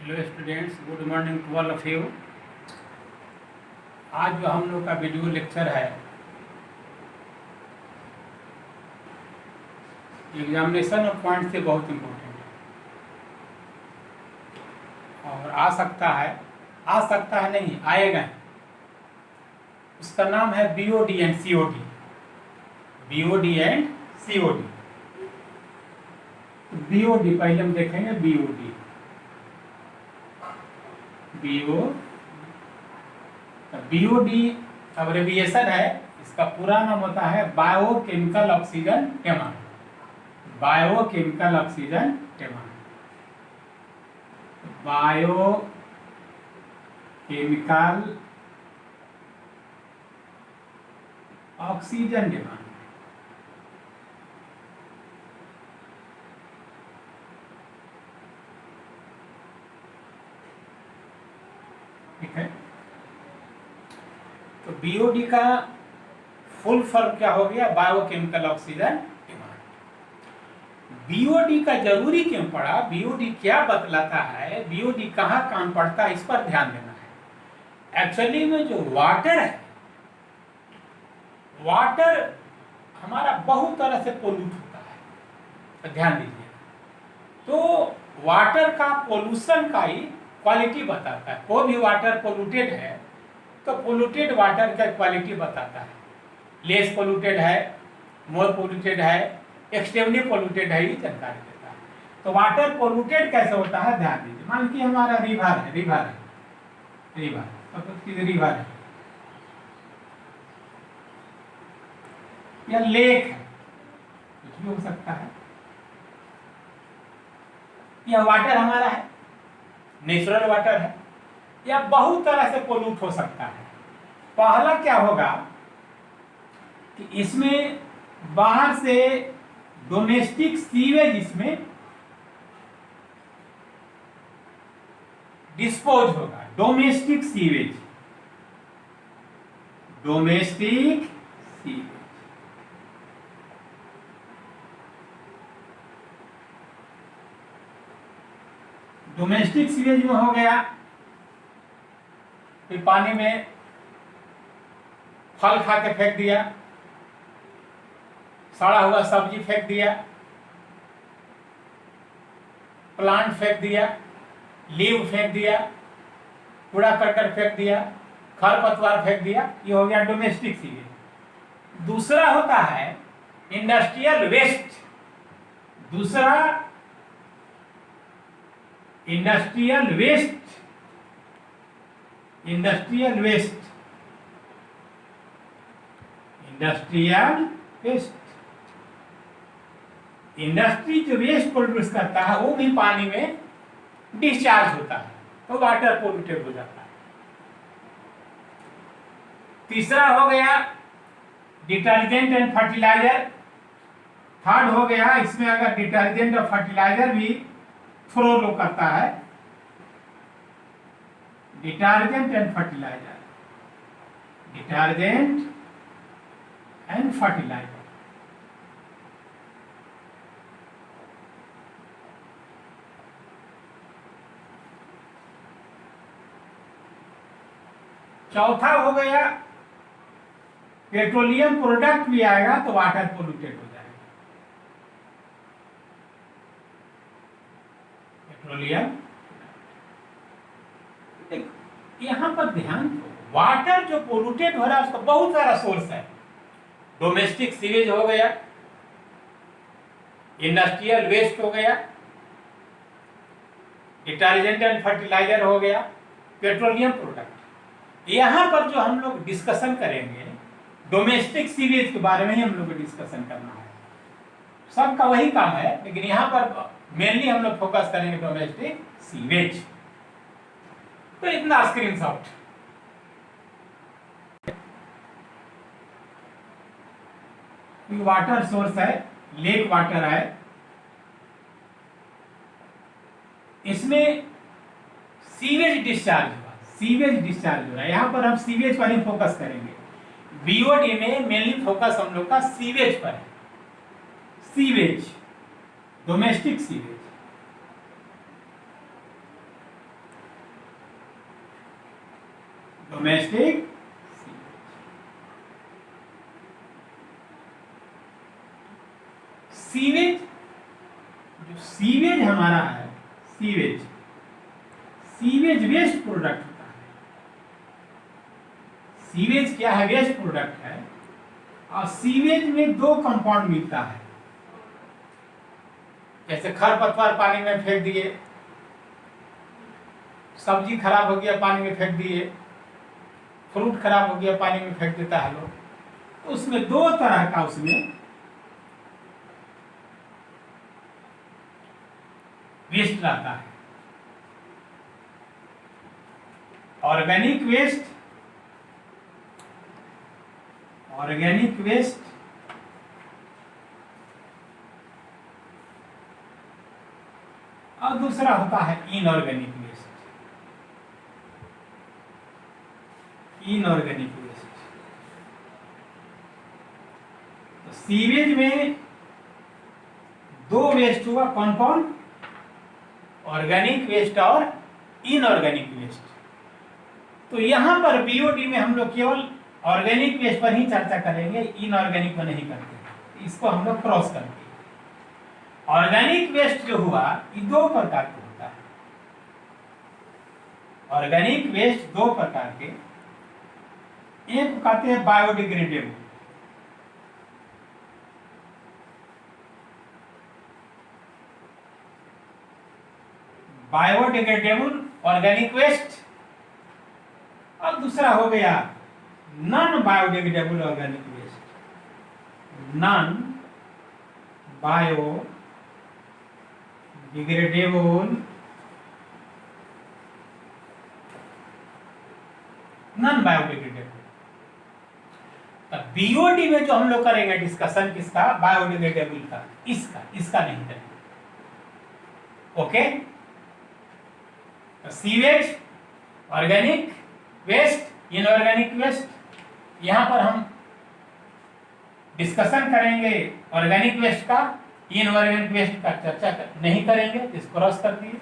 Hello students, good morning to all of you. आज जो हम लोग का वीडियो लेक्चर है एग्जामिनेशन और पॉइंट से बहुत इम्पोर्टेंट है और आ सकता है नहीं आएगा। उसका नाम है BOD and COD। BOD and COD। BOD पहले हम देखेंगे। BOD अब्रेविएशन है। इसका पूरा नाम होता है biochemical oxygen demand. Biochemical oxygen demand. Biochemical oxygen demand. ठीक है, तो BOD का फुल फॉर्म क्या हो गया? Biochemical oxygen demand. BOD का जरूरी क्यों पड़ा? BOD क्या बतलाता है? BOD कहाँ काम पड़ता है, इस पर ध्यान देना है। एक्चुअली में जो वाटर है, वाटर हमारा बहुत तरह से पोल्यूट होता है, तो ध्यान दीजिए। तो वाटर का पोल्यूशन का ही क्वालिटी बताता है। कोई भी वाटर पोल्यूटेड है तो पोल्यूटेड वाटर का क्वालिटी बताता है। लेस पोल्यूटेड है, मोर पोल्यूटेड है, एक्सट्रीमली पोल्यूटेड है, ये जानकारी देता है। तो वाटर पोल्यूटेड कैसे होता है, ध्यान दीजिए। मान लीजिए हमारा रिवर है या लेक है, कुछ भी हो सकता है। यह वाटर हमारा है, नेचुरल वाटर है, या बहुत तरह से पोल्यूट हो सकता है। पहला क्या होगा कि इसमें बाहर से डोमेस्टिक सीवेज इसमें डिस्पोज होगा। डोमेस्टिक सीवेज डोमेस्टिक सीवेज में हो गया। फिर पानी में फल खा के फेंक दिया, सड़ा हुआ सब्जी फेंक दिया, प्लांट फेंक दिया, लीव फेंक दिया, कूड़ा करकट फेंक दिया, खरपतवार फेंक दिया, ये हो गया डोमेस्टिक सीवेज। दूसरा होता है industrial waste. Industrial waste. Industry जो वेस्ट प्रोड्यूस करता है वो भी पानी में डिस्चार्ज होता है, तो वाटर पोल्यूटेड हो जाता है। तीसरा हो गया डिटर्जेंट एंड फर्टिलाइजर। थर्ड हो गया, इसमें अगर डिटर्जेंट और फर्टिलाइजर भी थ्रो लो करता है, डिटर्जेंट एंड फर्टिलाइजर। चौथा हो गया पेट्रोलियम प्रोडक्ट भी आएगा तो वाटर पोल्यूटेड हो जाएगा। पेट्रोलियम, यहां पर ध्यान दो, वाटर जो पोल्यूटेड हो रहा है उसका बहुत सारा सोर्स है। डोमेस्टिक सीवेज हो गया, इंडस्ट्रियल वेस्ट हो गया, डिटर्जेंट एंड फर्टिलाइजर हो गया, पेट्रोलियम प्रोडक्ट। यहां पर जो हम लोग डिस्कशन करेंगे डोमेस्टिक सीवेज के बारे में ही हम लोग को डिस्कशन करना है। सबका वही काम है, लेकिन यहां पर मेनली हम लोग फोकस करेंगे डोमेस्टिक सीवेज। तो इतना स्क्रीनशॉट। वाटर सोर्स है, लेक वाटर है, इसमें सीवेज डिस्चार्ज हो रहा है। यहां पर हम सीवेज पर ही फोकस करेंगे। BOD में मेनली फोकस हम लोग का सीवेज पर है। Domestic sewage. डोमेस्टिक सीवेज, जो सीवेज हमारा है, सीवेज वेस्ट प्रोडक्ट होता है। सीवेज क्या है? वेस्ट प्रोडक्ट है। और सीवेज में दो कंपाउंड मिलता है, जैसे खरपतवार पानी में फेंक दिए, सब्जी खराब हो गया पानी में फेंक दिए, फ्रूट खराब हो गया पानी में फेंक देता है लोग, तो उसमें दो तरह का उसमें वेस्ट रहता है। ऑर्गेनिक वेस्ट और दूसरा होता है इनऑर्गेनिक वेस्ट। तो सीवेज में दो वेस्ट हुआ, कौन कौन? ऑर्गेनिक वेस्ट और इनऑर्गेनिक वेस्ट। तो यहां पर बीओडी में हम लोग केवल ऑर्गेनिक वेस्ट पर ही चर्चा करेंगे, इनऑर्गेनिक पर नहीं करते, इसको हम लोग क्रॉस करते हैं। ऑर्गेनिक वेस्ट जो हुआ ये दो प्रकार के होता है। ऑर्गेनिक वेस्ट दो प्रकार के, एक को कहते हैं बायोडिग्रेडेबल, ऑर्गेनिक वेस्ट, और दूसरा हो गया non biodegradable organic waste. Non biodegradable BOD में जो हम लोग करेंगे डिस्कशन किसका? बायोडिग्रेडेबल का, इसका नहीं करेंगे। Okay, sewage, organic waste, inorganic waste, यहां पर हम डिस्कशन करेंगे ऑर्गेनिक वेस्ट का, इनऑर्गेनिक वेस्ट का चर्चा नहीं करेंगे, इसको क्रॉस कर दिए।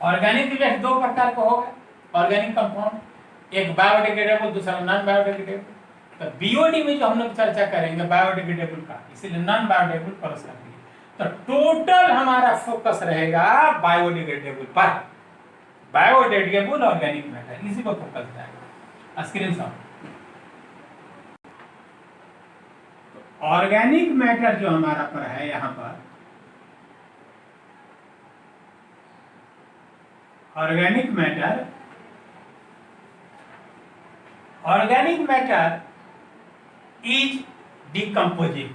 ऑर्गेनिक वेस्ट दो प्रकार का होगा, ऑर्गेनिक कंपाउंड, एक बायोडिग्रेडेबल, दूसरा नॉन बायोडिग्रेडेबल। तो बीओडी में जो हम लोग चर्चा करेंगे बायोडिग्रेडेबल का, इसीलिए नॉन बायोडिग्रेडेबल क्रॉस कर दिए। तो टोटल हमारा फोकस रहेगा बायोडिग्रेडेबल पर, बायोडिग्रेडेबल ऑर्गेनिक मैटर, इसी पर फोकस रहेगा। स्क्रीनशॉट। ऑर्गेनिक मैटर जो हमारा पर है, यहां पर organic matter is decomposing,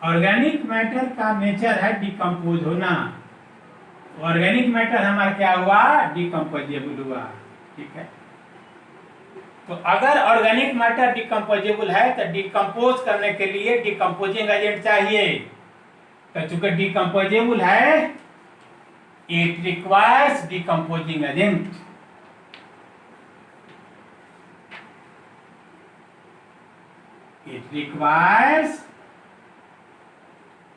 organic matter का नेचर है डिकम्पोज होना। ऑर्गेनिक मैटर हमारा क्या हुआ? डिकम्पोजेबल हुआ। ठीक है, तो अगर ऑर्गेनिक मैटर डिकम्पोजेबल है तो डिकम्पोज करने के लिए डिकम्पोजिंग एजेंट चाहिए। तो चूंकि डिकम्पोजेबल है, it requires decomposing agent. It requires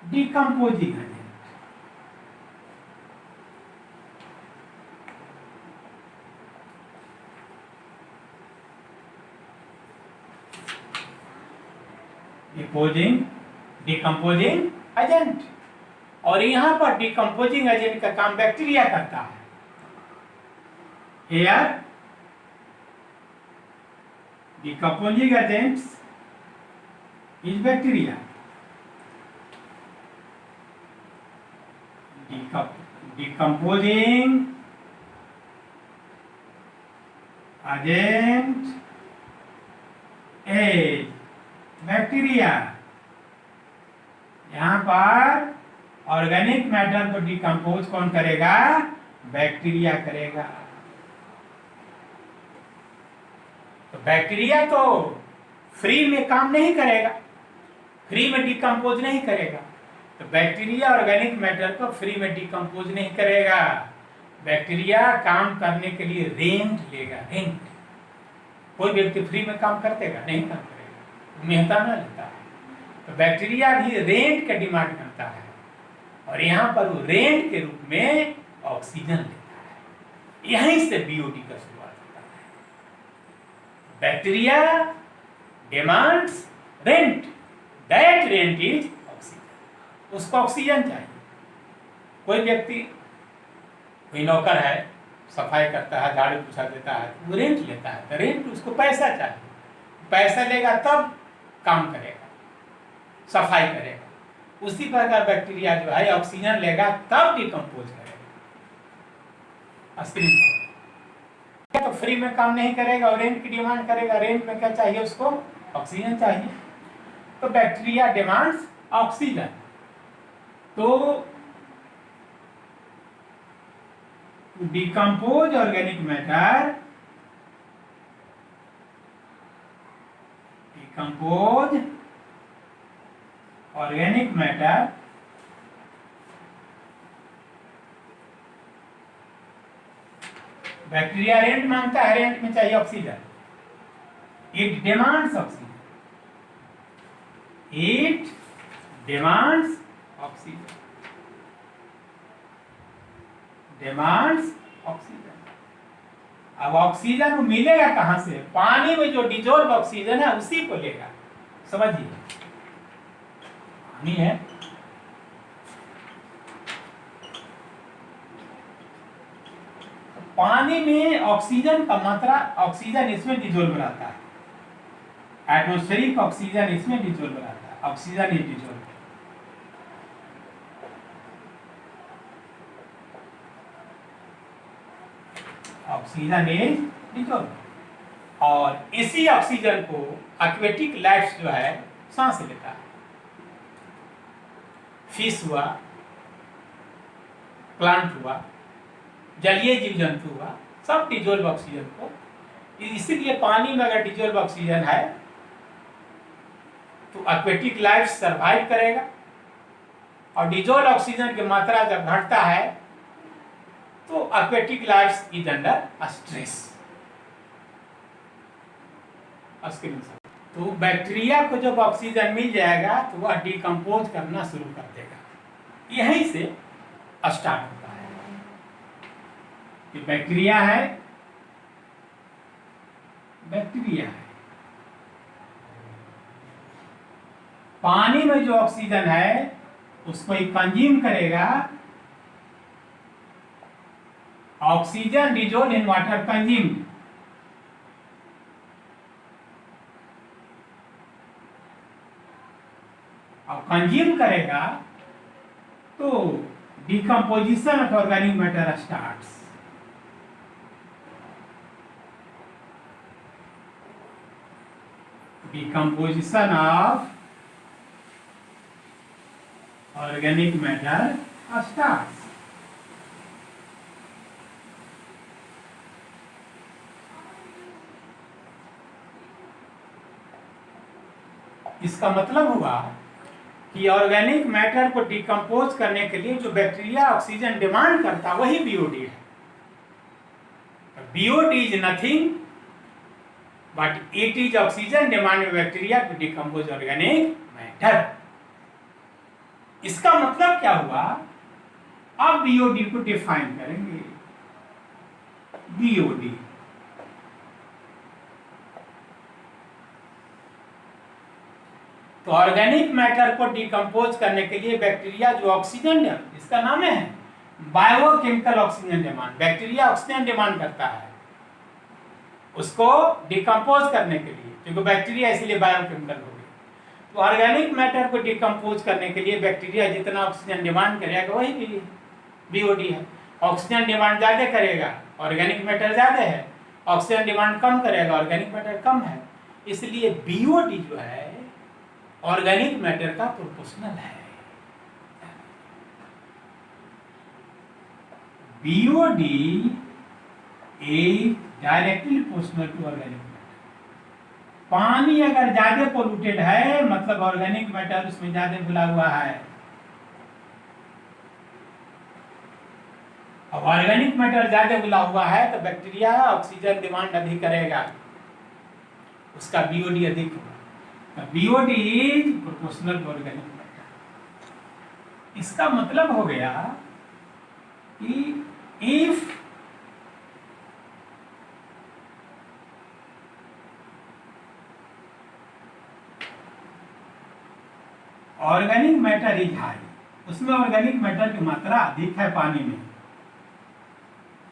decomposing agent. Decomposing agent, और यहां पर डिकम्पोजिंग एजेंट का काम बैक्टीरिया करता है। Here decomposing agents is bacteria. Decomposing agent is bacteria. यहां पर ऑर्गेनिक मैटर को डिकम्पोज कौन करेगा? बैक्टीरिया करेगा। तो बैक्टीरिया तो फ्री में काम नहीं करेगा, फ्री में डिकम्पोज नहीं करेगा। तो बैक्टीरिया ऑर्गेनिक मैटर को फ्री में डिकम्पोज नहीं करेगा। बैक्टीरिया काम करने के लिए रेंट लेगा, रेंट। कोई व्यक्ति फ्री में काम कर देगा? नहीं काम करेगा, मेहनत न लेता है। तो बैक्टीरिया भी रेंट का डिमांड करता है। और यहाँ पर वो रेंट के रूप में ऑक्सीजन लेता है। यहीं से बीओडी का शुरुआत होता है। Bacteria demands rent, that rent is oxygen. उसको ऑक्सीजन चाहिए। कोई व्यक्ति, कोई नौकर है, सफाई करता है, झाड़ू पोछा देता है, वो रेंट लेता है, तो रेंट उसको पैसा चाहिए। पैसा लेगा तब काम करेगा, सफाई करेगा। उसी प्रकार बैक्टीरिया जो है ऑक्सीजन लेगा तब डिकम्पोज करेगा। स्क्रीन तो फ्री में काम नहीं करेगा और रेंट की डिमांड करेगा। रेंट में क्या चाहिए उसको? ऑक्सीजन चाहिए। तो बैक्टीरिया डिमांड्स ऑक्सीजन। तो decompose organic matter, decompose organic matter bacteria rent मांगता है, रेंट में चाहिए oxygen. It demands oxygen, it demands oxygen, demands oxygen. अब ऑक्सीजन मिलेगा कहां से? पानी में जो डिजोल्व ऑक्सीजन है उसी को लेगा। समझिए, पानी है, पानी में ऑक्सीजन का मात्रा, ऑक्सीजन इसमें डिजोल्व रहता है, एटमॉस्फेरिक ऑक्सीजन इसमें डिजोल्व रहता है। Oxygen is dissolve, oxygen is dissolve. और इसी ऑक्सीजन को एक्वेटिक लाइफ जो है सांस लेता है। फिश हुआ, प्लांट हुआ, जलीय जीव जंतु हुआ, सब डिजोल्व ऑक्सीजन को। इसीलिए पानी में अगर डिजोल्व ऑक्सीजन है तो एक्वेटिक लाइफ सरवाइव करेगा। और डिजोल्व ऑक्सीजन की मात्रा जब घटता है तो aquatic life is under stress. तो बैक्टीरिया को जब ऑक्सीजन मिल जाएगा तो वह डिकम्पोज करना शुरू कर देगा। यहीं से स्टार्ट होता है कि बैक्टीरिया है, बैक्टीरिया है, पानी में जो ऑक्सीजन है उसको ही कंज्यूम करेगा। Oxygen dissolve in water consume, और कंज्यूम करेगा तो decomposition of organic matter starts. Decomposition of organic matter starts. इसका मतलब हुआ कि ऑर्गेनिक मैटर को डिकम्पोज करने के लिए जो बैक्टीरिया ऑक्सीजन डिमांड करता वही बीओडी है। BOD is nothing but it is oxygen demand में bacteria to decompose organic matter. इसका मतलब क्या हुआ? अब बीओडी को डिफाइन करेंगे। बीओडी तो ऑर्गेनिक मैटर को डिकम्पोज करने के लिए बैक्टीरिया जो ऑक्सीजन, इसका नाम है biochemical oxygen demand. Bacteria oxygen demand करता है उसको डिकम्पोज करने के लिए, क्योंकि बैक्टीरिया इसलिए बायोकेमिकल हो गई। तो ऑर्गेनिक मैटर को डिकम्पोज करने के लिए बैक्टीरिया जितना ऑक्सीजन डिमांड करेगा वही बीओडी है। ऑक्सीजन डिमांड ज्यादा करेगा, ऑर्गेनिक मैटर ज्यादा है। ऑक्सीजन डिमांड कम करेगा, ऑर्गेनिक मैटर कम है। इसलिए बीओडी जो है ऑर्गेनिक मैटर का प्रोपोर्शनल है। BOD is directly proportional to organic matter. पानी अगर ज्यादा पोल्यूटेड है मतलब ऑर्गेनिक मैटर उसमें ज्यादा घुला हुआ है। अब ऑर्गेनिक मैटर ज्यादा घुला हुआ है तो बैक्टीरिया ऑक्सीजन डिमांड अधिक करेगा, उसका बीओडी अधिक होगा। BOD is proportional to organic matter. इसका मतलब हो गया कि if organic matter is high, उसमें ऑर्गेनिक मैटर की मात्रा अधिक है पानी में,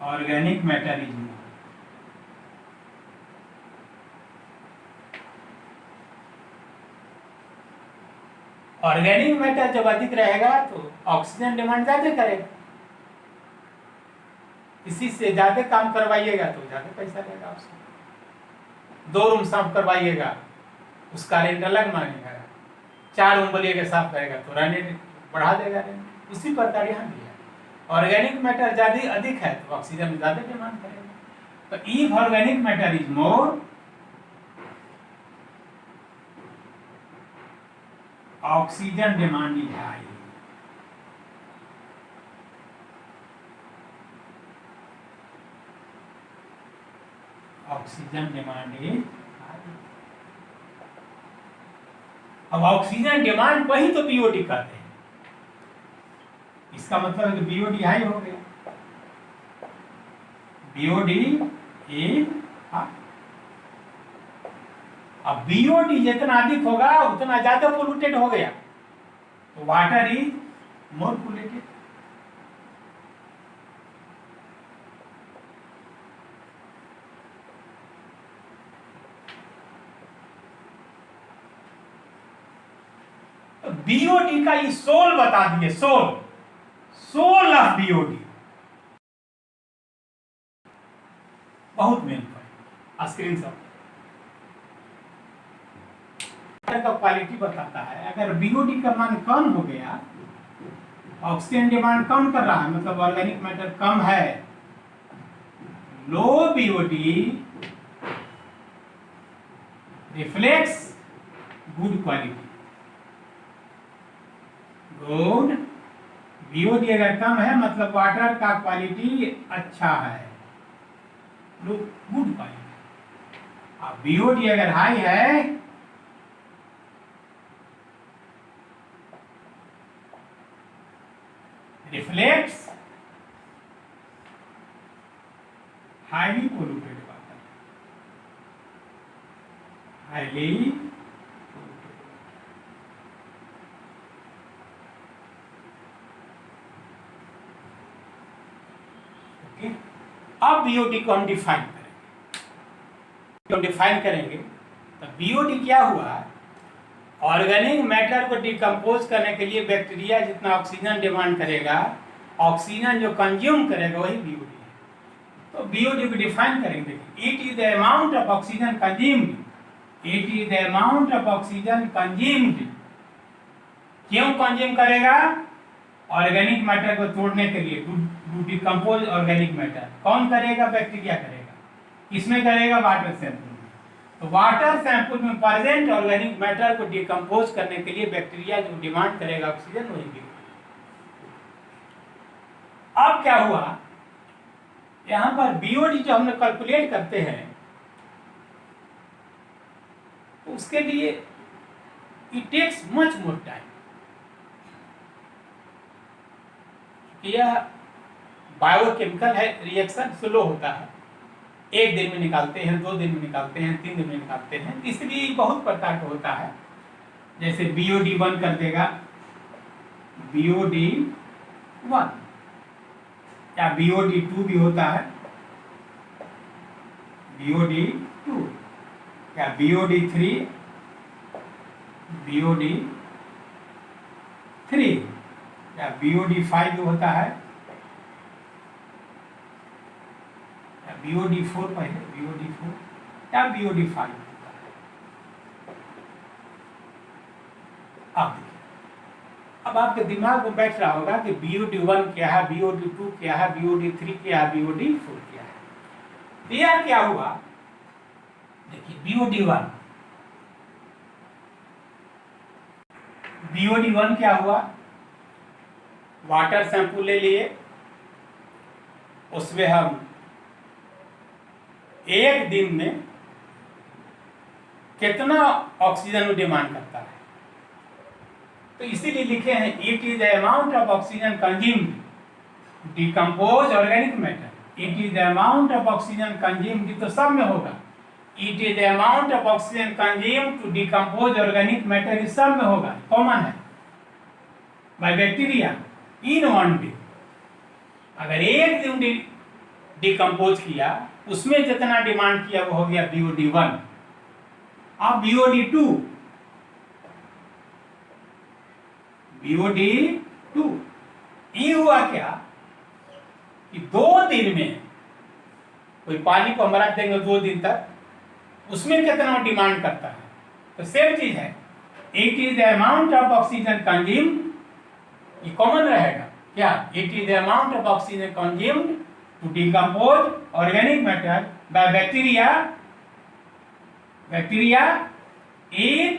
organic matter is more. Organic matter जब अधिक रहेगा तो ऑक्सीजन डिमांड ज्यादा करेगा, किसी से ज्यादा काम करवाइएगा तो ज्यादा पैसा लेगा आपसे, 2 रूम साफ करवाइएगा उसका रेंट अलग मांगेगा, 4 रूम बोलिएगा साफ करेगा तो रेंट बढ़ा देगा रेंट। उसी प्रकार यहाँ भी है, ऑर्गेनिक मैटर ज्यादा अधिक है तो ऑक्सीजन ज्यादा डिमांड करेगा। तो if organic matter is more, oxygen demand is high. Oxygen demand is high. अब ऑक्सीजन डिमांड को ही तो बीओडी कहते हैं, इसका मतलब है कि बीओडी हाई हो गया, बीओडी इज हाई। अब बीओडी जितना अधिक होगा उतना ज्यादा पोल्यूटेड हो गया, तो वाटर इज मोर पोल्यूटेड। तो बीओडी का ये सोल बता दिए, सोल ऑफ बीओडी बहुत मेन पॉइंट, स्क्रीन शॉट का क्वालिटी बताता है। अगर बीओडी का मान कम हो गया, ऑक्सीजन डिमांड कम कर रहा है, मतलब ऑर्गेनिक मैटर कम है, low BOD reflects good quality, good BOD अगर कम है मतलब वाटर का क्वालिटी अच्छा है, गुड क्वालिटी। अब बीओडी अगर हाई है reflects highly polluted water, highly okay. अब बीओडी को हम डिफाइन करेंगे, तो बीओडी क्या हुआ, ऑर्गेनिक मैटर को डिकम्पोज करने के लिए बैक्टीरिया जितना ऑक्सीजन डिमांड करेगा, ऑक्सीजन जो कंज्यूम करेगा वही बीओडी है। तो बीओडी को डिफाइन करेंगे, it is the amount of oxygen consumed, it is the amount of oxygen consumed. क्यों कंज्यूम करेगा, ऑर्गेनिक मैटर को तोड़ने के लिए, टू डिकम्पोज ऑर्गेनिक मैटर। कौन करेगा, बैक्टीरिया करेगा। किसमें करेगा, वाटर सैंपल। तो वाटर सैंपल में प्रेजेंट ऑर्गेनिक मैटर को डिकम्पोज करने के लिए बैक्टीरिया जो डिमांड करेगा ऑक्सीजन वही भी। अब क्या हुआ, यहां पर बीओडी जो हमने कैलकुलेट करते हैं तो उसके लिए it takes much more time. यह बायोकेमिकल है, रिएक्शन स्लो होता है, 1 दिन में निकालते हैं, 2 दिन में निकालते हैं, 3 दिन में निकालते हैं, इसलिए बहुत प्रकार का होता है। जैसे बीओडी 1 कर देगा, बीओडी 1 या बीओडी 2 भी होता है, बीओडी 2 या बीओडी 3, बीओडी 3 या बीओडी 5 भी होता है, बीओडी 4 पहले, बीओडी 4 या बीओडी 5 होता है। अब देखिए, अब आपके दिमाग में बैठ रहा होगा कि बीओडी 1 क्या है, बीओडी 2 क्या है, बीओडी 3 क्या है, बीओडी 4 क्या है। तो यह क्या हुआ, देखिए बीओडी 1, बीओडी 1 क्या हुआ, वाटर सैंपल ले लिए, उसमें हम 1 दिन में कितना ऑक्सीजन डिमांड करता है, तो इसीलिए लिखे हैं it is the amount of oxygen consumed decompose organic matter. It is the amount of oxygen consumed, तो सब में होगा। It is the amount of oxygen consumed to decompose organic matter, इस सब में होगा, कॉमन है। बाय बैक्टीरिया इन 1 day, अगर एक दिन डिकम्पोज किया, उसमें जितना डिमांड किया वो हो गया BOD1। अब BOD2, ये हुआ क्या कि 2 दिन में कोई पानी को हम रख देंगे 2 दिन तक, उसमें कितना डिमांड करता है। तो सेम चीज है, it is the amount of oxygen consumed, ये कॉमन रहेगा क्या, it is the amount of oxygen consumed to decompose organic matter by bacteria in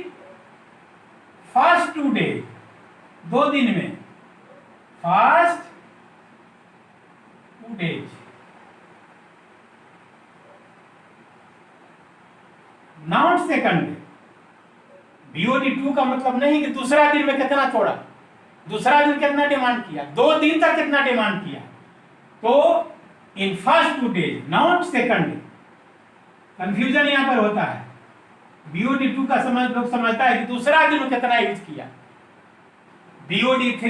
first 2 days, 2 दिन में, first 2 days. Not second day. BOD2 का मतलब नहीं कि दूसरा दिन में कितना छोड़ा, दूसरा दिन कितना डिमांड किया, 2 दिन तक कितना डिमांड किया। तो इन first 2 days, not second day. Confusion यहां पर होता है। BOD2 का लोग समझता है कि दूसरा दिन में कितना यूज किया। BOD3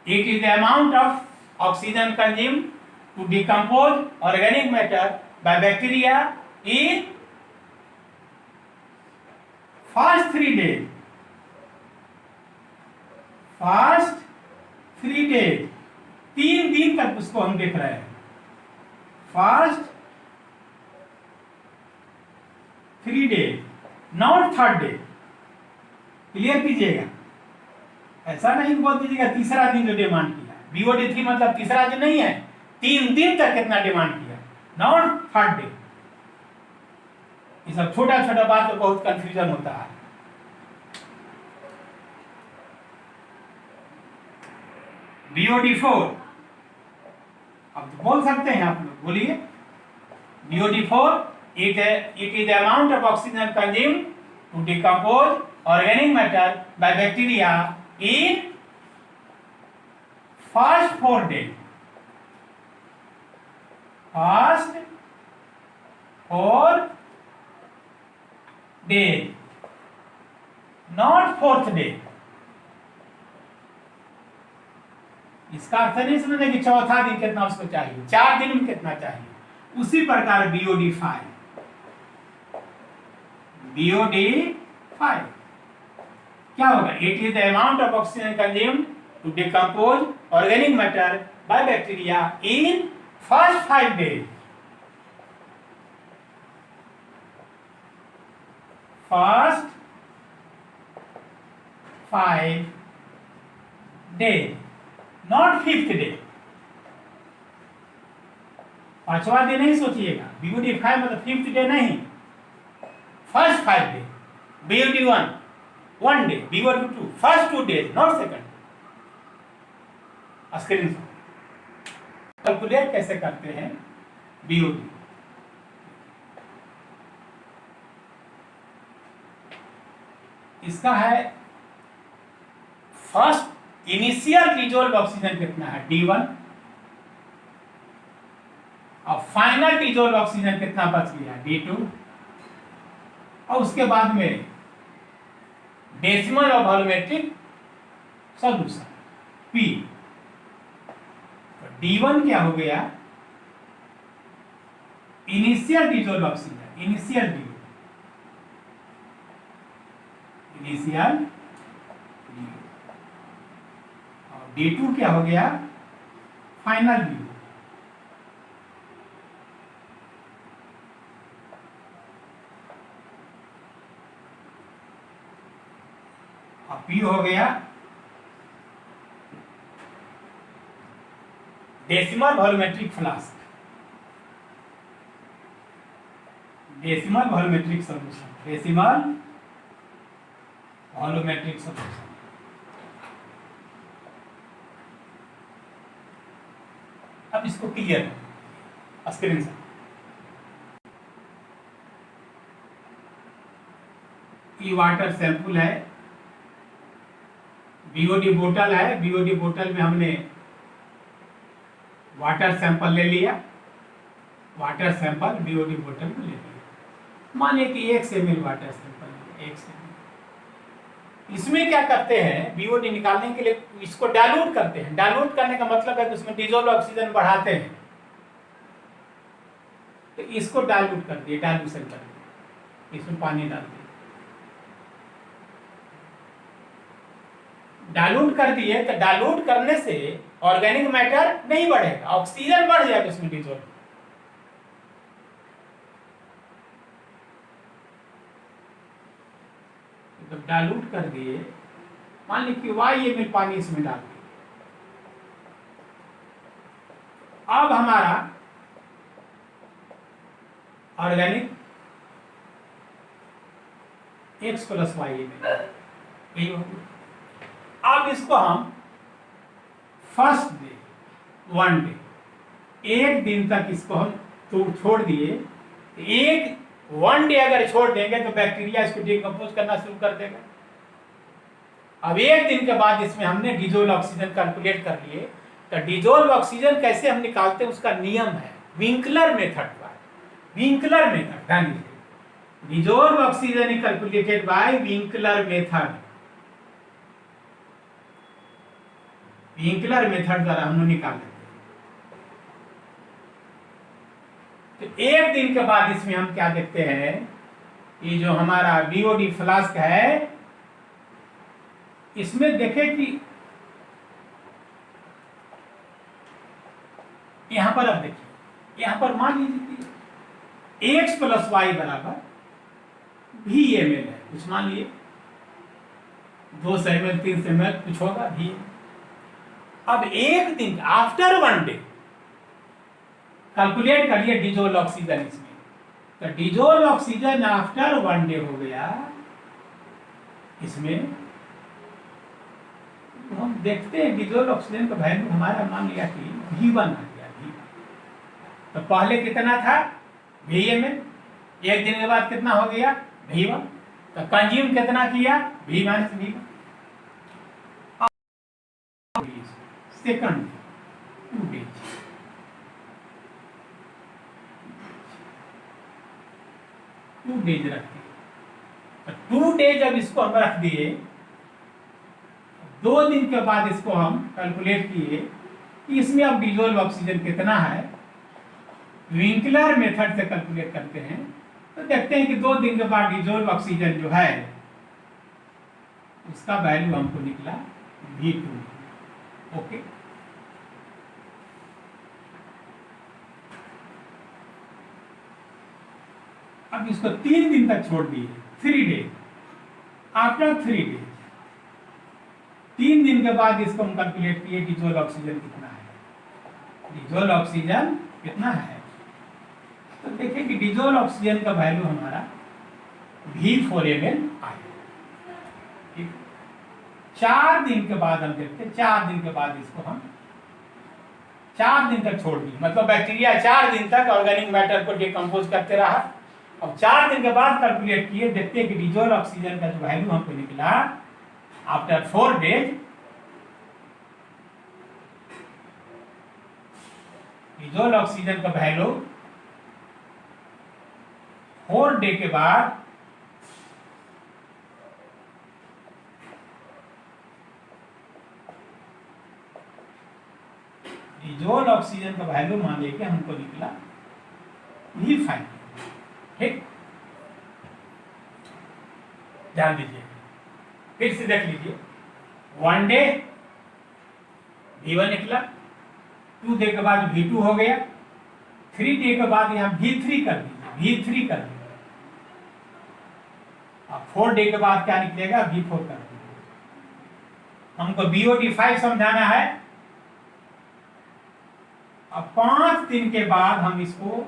it is the amount of oxygen consumed to decompose organic matter by bacteria in first 3 days, first 3 days, 3 दिन तक उसको हम देख रहे हैं। First 3 days, not 3rd day. Clear कीजिएगा, ऐसा नहीं बोल दीजिएगा तीसरा दिन जो डिमांड किया। BOD3 मतलब तीसरा दिन नहीं है, 3 दिन तक कितना डिमांड किया, नॉट 3rd डे। ये सब छोटा छोटा बात में बहुत कंफ्यूजन होता है। BOD4, अब तो बोल सकते हैं आप लोग, बोलिए। BOD4 it is the amount of oxygen consumed to decompose organic matter by bacteria in first 4 days, first 4 days, not 4th day। इसका अर्थ नहीं समझने कि चौथा दिन कितना उसको चाहिए, 4 दिन में कितना चाहिए। उसी प्रकार BOD5 क्या होगा, it is the amount of oxygen consumed to decompose organic matter by bacteria in first 5 days, first 5 days, not 5th day. 5वां दिन नहीं सोचिएगा, BOD5 मतलब 5th डे नहीं, first 5 day. BOD1 1 day, BOD2 first 2 days, not second. Screen calculate कैसे करते हैं BOD। इसका है फर्स्ट इनिशियल डिजोल्व ऑक्सीजन कितना है D1, और फाइनल डिजोल्व ऑक्सीजन कितना बच गया D2, और उसके बाद में डेसिमल और वॉल्यूमेट्रिक सॉल्यूशन P। D1 क्या हो गया, इनिशियल डिजोल्व ऑक्सीजन, इनिशियल और D2 क्या हो गया, फाइनल DO। और P हो गया decimal volumetric flask, decimal volumetric solution, decimal volumetric solution. अब इसको क्लियर स्क्रीन से ये वाटर सैंपल है, बीओडी बोतल है, बीओडी बोतल में हमने वाटर सैंपल ले लिया, वाटर सैंपल बीओडी बोतल में ले लिया। मानिए कि 1 ml वाटर सैंपल, 1 ml। इसमें क्या करते हैं, बीओडी निकालने के लिए इसको डाइल्यूट करते हैं। डाइल्यूट करने का मतलब है कि उसमें डिजोल्व ऑक्सीजन बढ़ाते हैं। तो इसको डाइल्यूट कर दिए, डाइल्यूशन कर दिए, इसमें पानी डाल दिए, डाइल्यूट कर दिए। तो डाइल्यूट करने से ऑर्गेनिक मैटर नहीं बढ़ेगा, ऑक्सीजन बढ़ जाएगा उसमें डिजोल्व। जब डाइल्यूट कर दिए, मान ली कि y पानी इसमें डाल दिए, अब हमारा ऑर्गेनिक x प्लस y यही होगा। अब इसको हम फर्स्ट डे, 1 डे, 1 दिन तक इसको हम तो छोड़ दिए। 1 डे अगर छोड़ देंगे तो बैक्टीरिया इसको डिकम्पोज करना शुरू कर देगा। अब 1 दिन के बाद इसमें हमने डिजोल्व ऑक्सीजन कैलकुलेट कर लिए। तो डिजोल्व ऑक्सीजन कैसे हम निकालते हैं उसका नियम है विंकलर मेथड का। विंकलर मेथड, ध्यान दीजिए, dissolve oxygen is calculated by Winkler method. Winkler method द्वारा हम लोग निकाल लेते हैं। तो 1 दिन के बाद इसमें हम क्या देखते हैं, ये जो हमारा बीओडी फ्लास्क है, इसमें देखें कि यहां पर, अब देखिए यहां पर मान लीजिए x प्लस वाई बराबर VmL है, कुछ मान लिए 200 ml 300 ml कुछ होगा भी। अब 1 दिन आफ्टर 1 डे कैलकुलेट करिए डिजोल्व ऑक्सीजन इसमें। तो डिजोल्व ऑक्सीजन आफ्टर 1 डे हो गया इसमें। तो हम देखते हैं डिजोल्व ऑक्सीजन का वैल्यू हमारा मान लिया कि V1 आ गया, V1। तो पहले कितना था VmL, 1 दिन के बाद कितना हो गया V1। तो कंज्यूम कितना किया V minus V1। Second 2 days, 2 days रख दिए। 2 डेज अब इसको हम रख दिए। 2 दिन के बाद इसको हम कैलकुलेट किए कि इसमें अब डिजोल्व ऑक्सीजन कितना है। विंकलर मेथड से कैलकुलेट करते हैं तो देखते हैं कि 2 दिन के बाद डिजोल्व ऑक्सीजन जो है उसका वैल्यू हमको निकला V2। ओके, अब इसको 3 दिन तक छोड़ दिए, 3 डेज। आफ्टर 3 डेज, 3 दिन के बाद इसको हम कैलकुलेट किए डिजोल्व ऑक्सीजन कितना है। डिजोल्व ऑक्सीजन कितना है तो देखिए कि डिजोल्व ऑक्सीजन का वैल्यू हमारा V4ml आया। ठीक, 4 दिन के बाद हम देखते हैं, 4 दिन के बाद इसको हम 4 दिन तक छोड़ दिए, मतलब बैक्टीरिया 4 दिन तक ऑर्गेनिक मैटर को डिकम्पोज करते रहा। अब 4 दिन के बाद कैलकुलेट किए, देखते हैं कि डिजोल्व ऑक्सीजन का जो वैल्यू हमको निकला आफ्टर 4 डेज, डिजोल्व ऑक्सीजन का वैल्यू 4 डे के बाद डिजोल्व ऑक्सीजन का वैल्यू मान लेके हमको निकला V5। ठीक, ध्यान दीजिए, फिर से देख लीजिए। 1 डे V1 निकला, 2 डे के बाद V2 हो गया, 3 डे के बाद यहां V3 कर दीजिए, V3 कर दीजिए। अब 4 डे के बाद क्या निकलेगा V4 कर दीजिए। हमको BOD5 समझाना है। अब 5 दिन के बाद हम इसको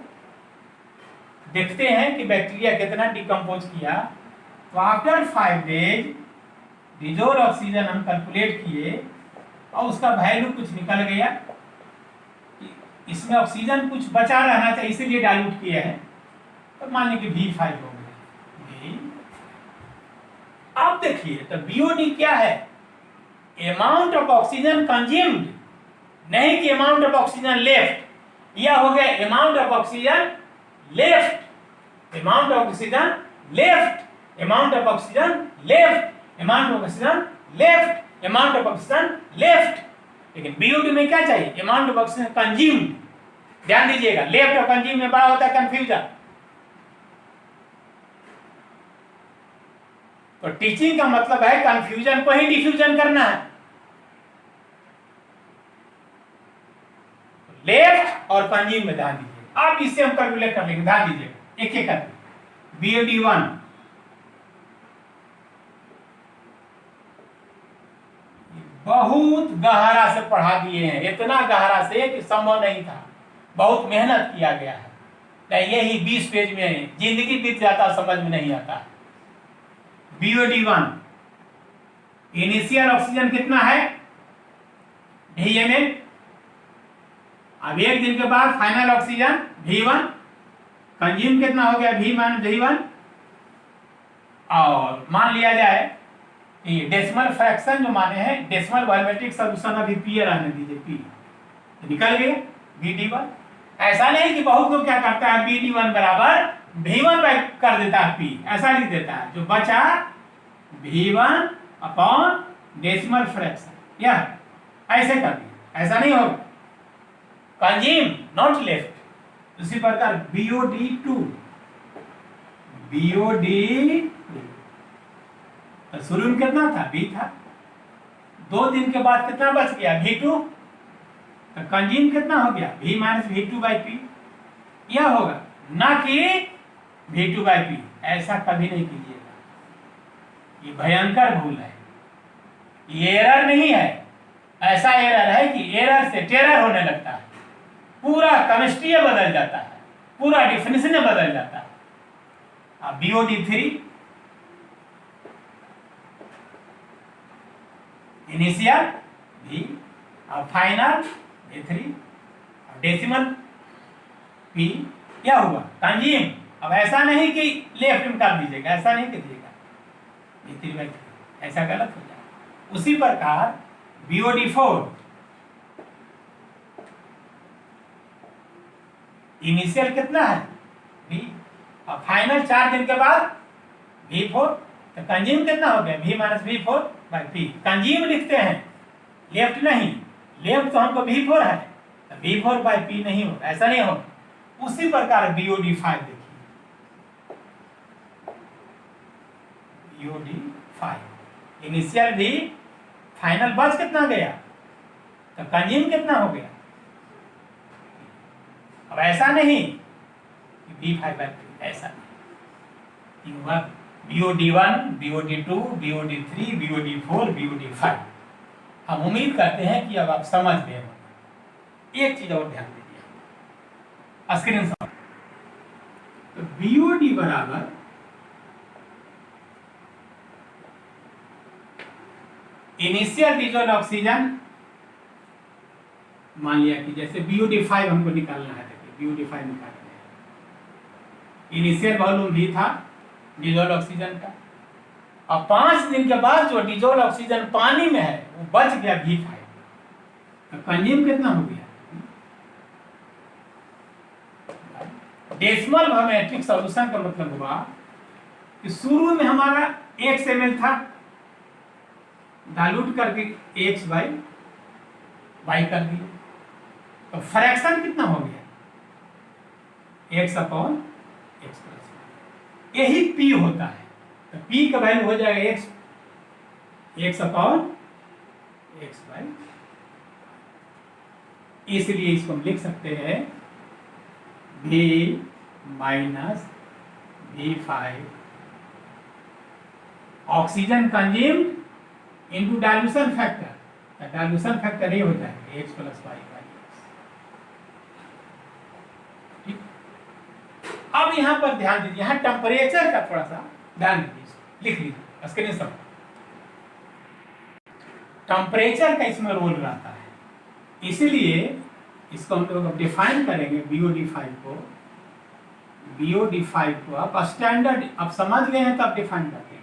देखते हैं कि बैक्टीरिया कितना डिकम्पोज किया। तो आफ्टर 5 डेज डिजोल्व ऑक्सीजन हम कैलकुलेट किए और उसका वैल्यू कुछ निकल गया। इसमें ऑक्सीजन कुछ बचा रहना चाहिए, इसीलिए डाइल्यूट किया है। तो मान लीजिए कि V5 हो गया। अब देखिए तो बीओडी क्या है, अमाउंट ऑफ ऑक्सीजन कंज्यूम्ड, नहीं कि अमाउंट ऑफ ऑक्सीजन लेफ्ट। यह हो गया amount of oxygen left, amount of oxygen left, amount of oxygen left, amount of oxygen left, amount of oxygen left. लेकिन बीओडी में क्या चाहिए, अमाउंट ऑफ ऑक्सीजन कंज्यूम्ड। ध्यान दीजिएगा, लेफ्ट और कंज्यूम में बड़ा होता है कंफ्यूजन। तो टीचिंग का मतलब है कंफ्यूजन को ही डिफ्यूजन करना है। लेफ्ट और कंज्यूम में ध्यान दीजिए, अब इससे हम कैलकुलेट कर लेंगे। ध्यान दीजिएगा एक एक करके। बीओडी 1 बहुत गहरा से पढ़ा दिए हैं, इतना गहरा से कि संभव नहीं था, बहुत मेहनत किया गया है। नहीं यही 20 पेज में जिंदगी बीत जाता, समझ में नहीं आता। बीओडी 1 इनिशियल ऑक्सीजन कितना है, VML। अब एक दिन के बाद फाइनल ऑक्सीजन V1, कंज्यूम कितना हो गया V - V1। और मान लिया जाए कि डेसिमल फ्रैक्शन जो माने हैं, डेसिमल वॉल्यूमेट्रिक सॉल्यूशन अभी पी रहने दीजिए, पी निकल गए BD1। ऐसा नहीं कि बहुत लोग क्या करता है, BD1 बराबर V1 कर देता है, पी ऐसा लिख देता है, जो बचा V1 अपॉन डेसिमल फ्रैक्शन, यह ऐसे कर दिया, ऐसा नहीं होगा। Consume not left. उसी प्रकार BOD2, तो शुरू में कितना था, B था, 2 दिन के बाद कितना बच गया, V2। तो कंज्यूम कितना हो गया, V - V2/P। यह होगा, ना कि V2/P। ऐसा कभी नहीं कीजिएगा, ये भयंकर भूल है, ये एरर नहीं है। ऐसा एरर है कि एरर से टेरर होने लगता है, पूरा केमिस्ट्री बदल जाता है, पूरा डिफिनेशन बदल जाता है। अब BOD3 इनिशियल V, अब फाइनल V3, डेसिमल P। क्या हुआ, कंज्यूम। अब ऐसा नहीं कि लेफ्ट में कर दीजिएगा, ऐसा नहीं कीजिएगा, V3/3 ऐसा गलत हो जाएगा। उसी प्रकार BOD4 इनिशियल कितना है V, और फाइनल 4 दिन के बाद V4। तो कंज्यूम कितना हो गया, V - V4/P। कंज्यूम लिखते हैं, लेफ्ट नहीं, लेफ्ट तो हमको V4 है, तो V4/P नहीं होगा, ऐसा नहीं होगा। उसी प्रकार BOD5 देखिए, BOD5 इनिशियल V, फाइनल बच कितना गया, तो कंज्यूम कितना हो गया। अब ऐसा नहीं कि V5/P, ऐसा नहीं। BOD1, BOD2, BOD3, BOD4, BOD5। हम उम्मीद करते हैं कि अब आप समझ गए होंगे। एक चीज और ध्यान दीजिए, स्क्रीन शॉट। तो BOD बराबर इनिशियल डिजोल्व ऑक्सीजन, मान लिया कि जैसे BOD5 हमको निकालना है, देखिए BOD5 निकालना है। इनिशियल वॉल्यूम V था डिजोल्व ऑक्सीजन का, और 5 दिन के बाद जो डिजोल्व ऑक्सीजन पानी में है वो बच गया V5। तो कंज्यूम कितना हो गया, डेसिमल वॉल्यूमेट्रिक सॉल्यूशन का मतलब हुआ कि शुरू में हमारा x ml था, डाइल्यूट करके x/y कर दिया, तो फ्रैक्शन कितना हो गया, x/x+। यही P होता है, तो P का वैल्यू हो जाएगा x/x/। इसलिए इसको हम लिख सकते हैं V - V5 oxygen consumed into dilution factor. Dilution factor ये हो जाएगा x + y/x। ठीक, अब यहां पर ध्यान दीजिए, यहां टेम्परेचर का थोड़ा सा ध्यान दीजिए, लिख लीजिए स्क्रीन शॉट। टेम्परेचर का इसमें रोल रहता है, इसीलिए इसको हम लोग डिफाइन करेंगे। BOD5 को आप स्टैंडर्ड आप समझ गए हैं तो आप डिफाइन कर देंगे।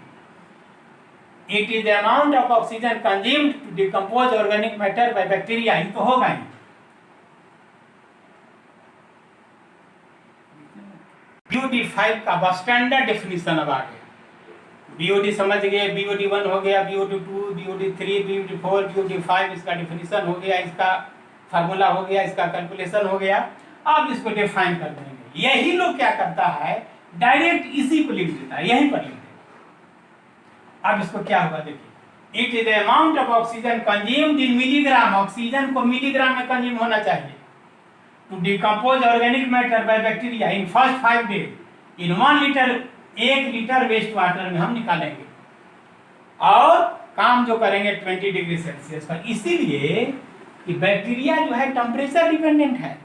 It is the amount of oxygen consumed to decompose organic matter by bacteria, ही तो होगा ही। BOD5 का बस स्टैंडर्ड डेफिनेशन अब आ गया। BOD समझ गए, BOD1 हो गया, BOD2, BOD3, BOD4, BOD5, इसका डेफिनेशन हो गया, इसका फार्मूला हो गया, इसका कैलकुलेशन हो गया। अब इसको डिफाइन कर देंगे। यही लोग क्या करता है, डायरेक्ट इसी को लिख देता है, यहीं पर लिख देता है। अब इसको क्या हुआ देखिए, it is the amount of oxygen consumed in milligram, ऑक्सीजन को मिलीग्राम में कंज्यूम होना चाहिए, to decompose organic matter by bacteria in first 5 days in 1 litre, 1 litre waste water में हम निकालेंगे, और काम जो करेंगे 20 डिग्री सेल्सियस पर। इसीलिए कि बैक्टीरिया जो है टेम्परेचर डिपेंडेंट है,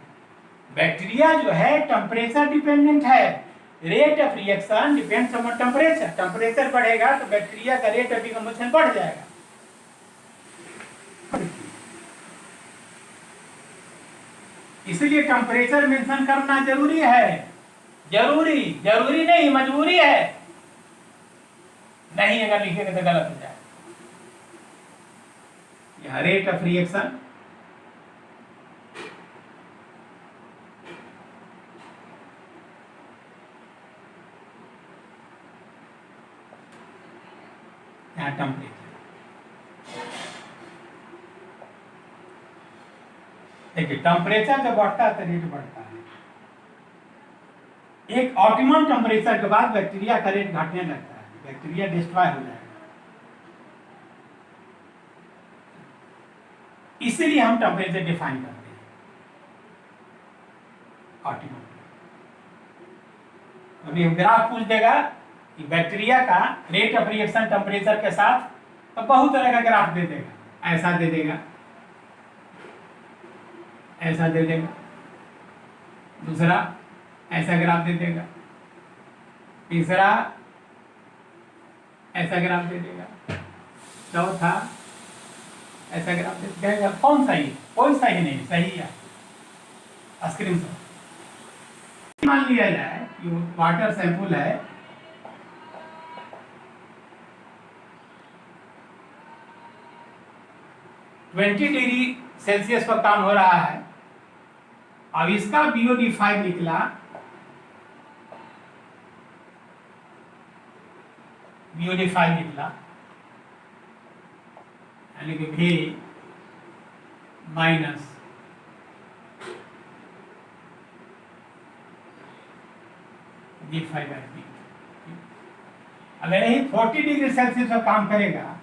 बैक्टीरिया जो है टेम्परेचर डिपेंडेंट है। Rate of reaction depends on temperature, temperature बढ़ेगा तो बैक्टीरिया का रेट ऑफ डिकम्पोजिशन बढ़ जाएगा। इसलिए टेम्परेचर मेंशन करना जरूरी है, जरूरी नहीं, मजबूरी है। नहीं अगर लिखेंगे तो गलत हो जाएगा। यह रेट ऑफ रिएक्शन यहाँ टेम्परेचर, देखिए टेम्परेचर जब बढ़ता है तो रेट बढ़ता है। एक ऑप्टिमम टेम्परेचर के बाद बैक्टीरिया का रेट घटने लगता है, बैक्टीरिया डिस्ट्रॉय हो जाएगा। इसीलिए हम टेम्परेचर डिफाइन करते हैं ऑप्टिमम। अभी ग्राफ पूछ देगा कि बैक्टीरिया का रेट ऑफ रिएक्शन टेम्परेचर के साथ, तो बहुत तरह का ग्राफ दे देगा, ऐसा दे देगा, ऐसा दे देगा, दूसरा ऐसा ग्राफ दे देगा, तीसरा ऐसा ग्राफ दे देगा, चौथा ऐसा ग्राफ दे देगा। कौन सही है? कोई सही नहीं, सही है स्क्रीन शॉट। मान लिया जाए कि वाटर सैंपल है, ट्वेंटी डिग्री सेल्सियस पर काम हो रहा है। अब इसका BOD5 निकला, BOD5 निकला, यानी कि V माइनस D5/P। अगर यही 40 डिग्री सेल्सियस पर काम करेगा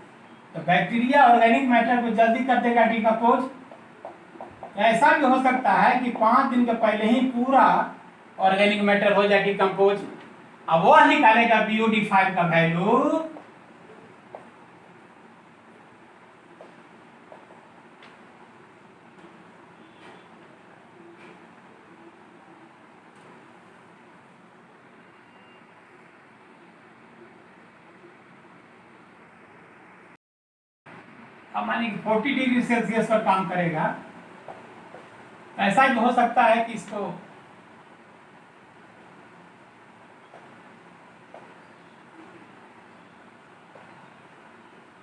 तो बैक्टीरिया ऑर्गेनिक मैटर को जल्दी कर देगा डिकम्पोज। ऐसा भी हो सकता है कि 5 दिन के पहले ही पूरा ऑर्गेनिक मैटर हो जाए डिकम्पोज। अब वह निकालेगा BOD5 का वैल्यू, अब मानिए 40 डिग्री सेल्सियस पर काम करेगा। ऐसा भी हो सकता है कि इसको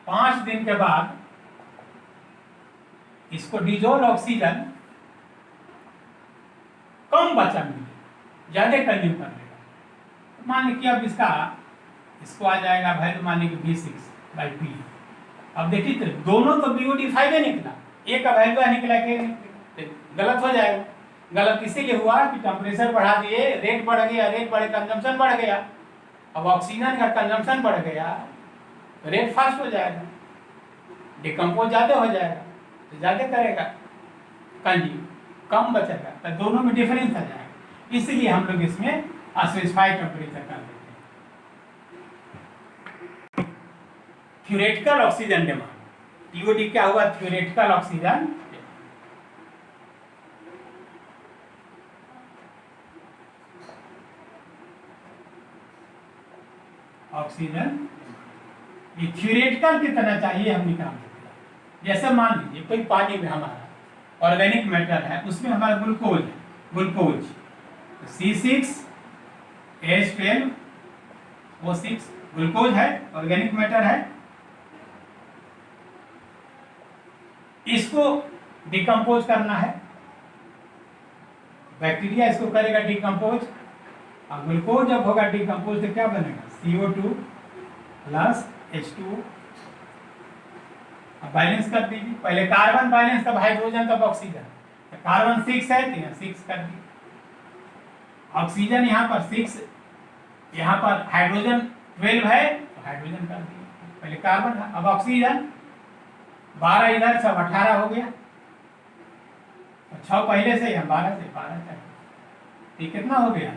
पांच दिन के बाद इसको डिजोल्व ऑक्सीजन कम बचा मिले, ज्यादा कंज्यूम कर लेगा। तो मान लीजिए अब इसको आ जाएगा वैल्यू, मान लीजिए V6/P। अब देखिए तो दोनों तो BOD5 ही निकला, एक का वैल्यू निकला कि गलत हो जाएगा। गलत इसीलिए हुआ कि टेम्परेचर बढ़ा दिए, रेट बढ़ गया, रेट बढ़े कंजम्पशन बढ़ गया। अब ऑक्सीजन का कंजम्पशन बढ़ गया तो रेट फास्ट हो जाएगा, डिकम्पोज ज्यादा हो जाएगा, तो ज्यादा करेगा कंज्यूम, कम बचेगा, तो दोनों में डिफरेंस आ जाएगा। इसलिए हम लोग इसमें स्पेसिफाइड टेम्परेचर कर देते हैं। थ्योरेटिकल ऑक्सीजन डिमांड, TOD क्या हुआ? Theoretical oxygen. ऑक्सीजन ये थ्योरेटिकल कितना चाहिए हम निकाल सकते हैं। जैसे मान लीजिए कोई पानी में हमारा ऑर्गेनिक मैटर है, उसमें हमारा ग्लूकोज है, ग्लूकोज C6H12O6 ग्लूकोज है, ऑर्गेनिक मैटर है। इसको डिकम्पोज करना है, बैक्टीरिया इसको करेगा डिकम्पोज, और ग्लूकोज जब होगा डिकम्पोज तो क्या बनेगा, CO2 प्लस H2। अब बैलेंस कर दीजिए, पहले कार्बन बैलेंस तब हाइड्रोजन तब ऑक्सीजन, तो कार्बन 6 है तो यहाँ 6 कर दिए, ऑक्सीजन यहाँ पर 6, यहाँ पर हाइड्रोजन 12 है तो हाइड्रोजन कर दिए, पहले कार्बन, अब ऑक्सीजन 12 इधर, सब 18 हो गया, 6 पहले से, यहाँ 12 से 12 तक, ये कितना हो गया,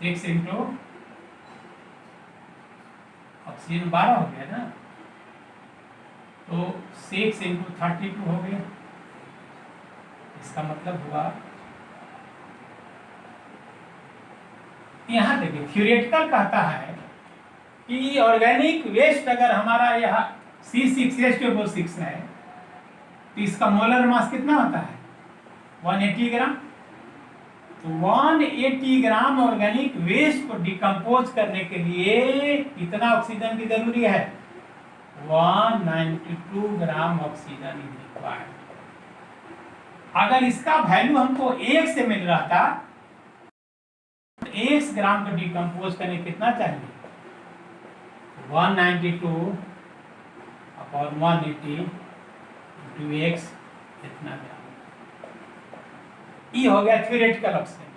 6 इंटू ऑक्सीजन 12 हो गया ना, तो 6 इंटू 32 हो गया। इसका मतलब हुआ, यहां देखिए थियोरेटिकल कहता है कि ऑर्गेनिक वेस्ट अगर हमारा यहाँ C6H12O6 है तो इसका मोलर मास कितना होता है, 180 ग्राम। तो 180 ग्राम ऑर्गेनिक वेस्ट को डिकम्पोज करने के लिए कितना ऑक्सीजन की जरूरी है, 192 ग्राम ऑक्सीजन इज रिक्वायर्ड। अगर इसका वैल्यू हमको 1 से मिल रहा था, 1 ग्राम को डिकम्पोज करने कितना चाहिए, 192 अपॉन 180 इंटू x इतना ग्राम। ये हो गया थ्योरेटिकल ऑक्सीजन।